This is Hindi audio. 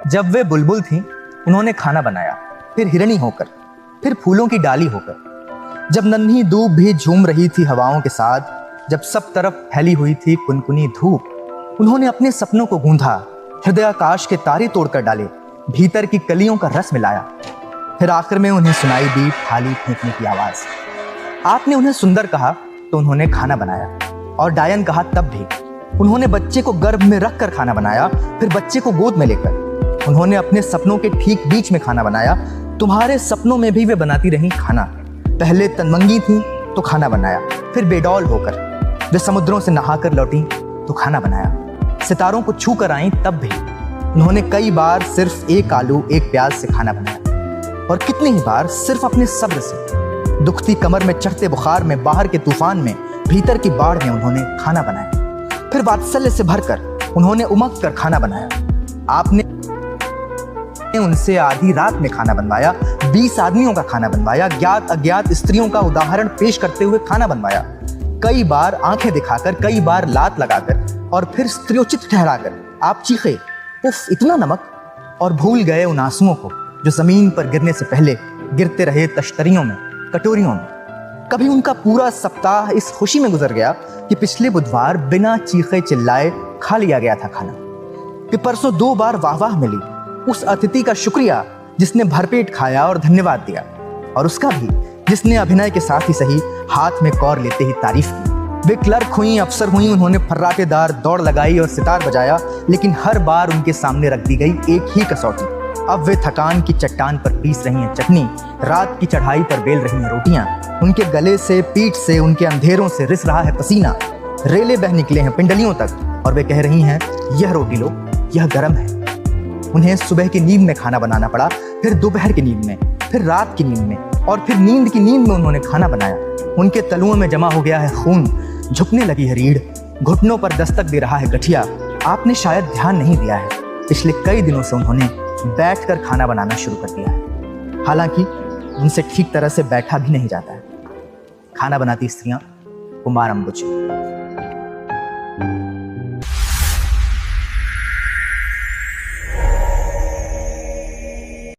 जब वे बुलबुल थीं, उन्होंने खाना बनाया, फिर हिरणी होकर, फिर फूलों की डाली होकर। जब नन्ही दूब भी झूम रही थी हवाओं के साथ, जब सब तरफ फैली हुई थी कुनकुनी धूप, उन्होंने अपने सपनों को गूंधा, हृदयाकाश के तारे तोड़कर डाले, भीतर की कलियों का रस मिलाया। फिर आखिर में उन्हें सुनाई दी थाली फेंकने की आवाज। आपने उन्हें सुंदर कहा तो उन्होंने खाना बनाया, और डायन कहा तब भी। उन्होंने बच्चे को गर्भ में रखकर खाना बनाया, फिर बच्चे को गोद में लेकर। उन्होंने अपने सपनों के ठीक बीच में खाना बनाया। तुम्हारे सपनों में भी वे बनाती रहीं खाना। पहले तनमंगी थी तो खाना बनाया, फिर बेडौल होकर। वे समुद्रों से नहाकर लौटी तो खाना बनाया। सितारों को छू कर आईं तब भी। उन्होंने कई बार सिर्फ एक आलू एक प्याज से खाना बनाया, और कितनी ही बार सिर्फ अपने सब्र से। दुखती कमर में, चढ़ते बुखार में, बाहर के तूफान में, भीतर की बाढ़ में उन्होंने खाना बनाया। फिर वात्सल्य से भरकर उन्होंने उमग कर खाना बनाया। आपने उनसे आधी रात में खाना बनवाया, 20 आदमियों का खाना बनवाया, ज्ञात अज्ञात स्त्रियों का उदाहरण पेश करते हुए खाना बनवाया। कई बार आंखें दिखाकर, कई बार लात लगाकर, और फिर स्त्रियोचित ठहराकर आप चीखे, उफ इतना नमक, और भूल गए उन आंसुओं को जो जमीन पर गिरने से पहले गिरते रहे तश्तरियों में, कटोरियों में। कभी उनका पूरा सप्ताह इस खुशी में गुजर गया कि पिछले बुधवार बिना चीखे चिल्लाए खा लिया गया था खाना, कि परसों 2 बार वाह-वाह मिली उस अतिथि का शुक्रिया जिसने भरपेट खाया और धन्यवाद दिया, और उसका भी जिसने अभिनय के साथ ही सही हाथ में कौर लेते ही तारीफ की। वे क्लर्क हुई, अफसर हुई, उन्होंने फर्राटेदार दौड़ लगाई और सितार बजाया, लेकिन हर बार उनके सामने रख दी गई एक ही कसौटी। अब वे थकान की चट्टान पर पीस रही हैं चटनी, रात की चढ़ाई पर बेल रही हैं रोटियां। उनके गले से, पीठ से, उनके अंधेरों से रिस रहा है पसीना, रेले बह निकले हैं पिंडलियों तक, और वे कह रही हैं यह रोटी लो, यह गर्म है। उन्हें सुबह की नींद में खाना बनाना पड़ा, फिर दोपहर की नींद में, फिर रात की नींद में, और फिर नींद की नींद में उन्होंने खाना बनाया। उनके तलुओं में जमा हो गया है खून, झुकने लगी है रीढ़, घुटनों पर दस्तक दे रहा है गठिया। आपने शायद ध्यान नहीं दिया है, पिछले कई दिनों से उन्होंने बैठकर खाना बनाना शुरू कर दिया है। हालांकि उनसे ठीक तरह से बैठा भी नहीं जाता है। खाना बनाती स्त्रियां कुमार अंबुज।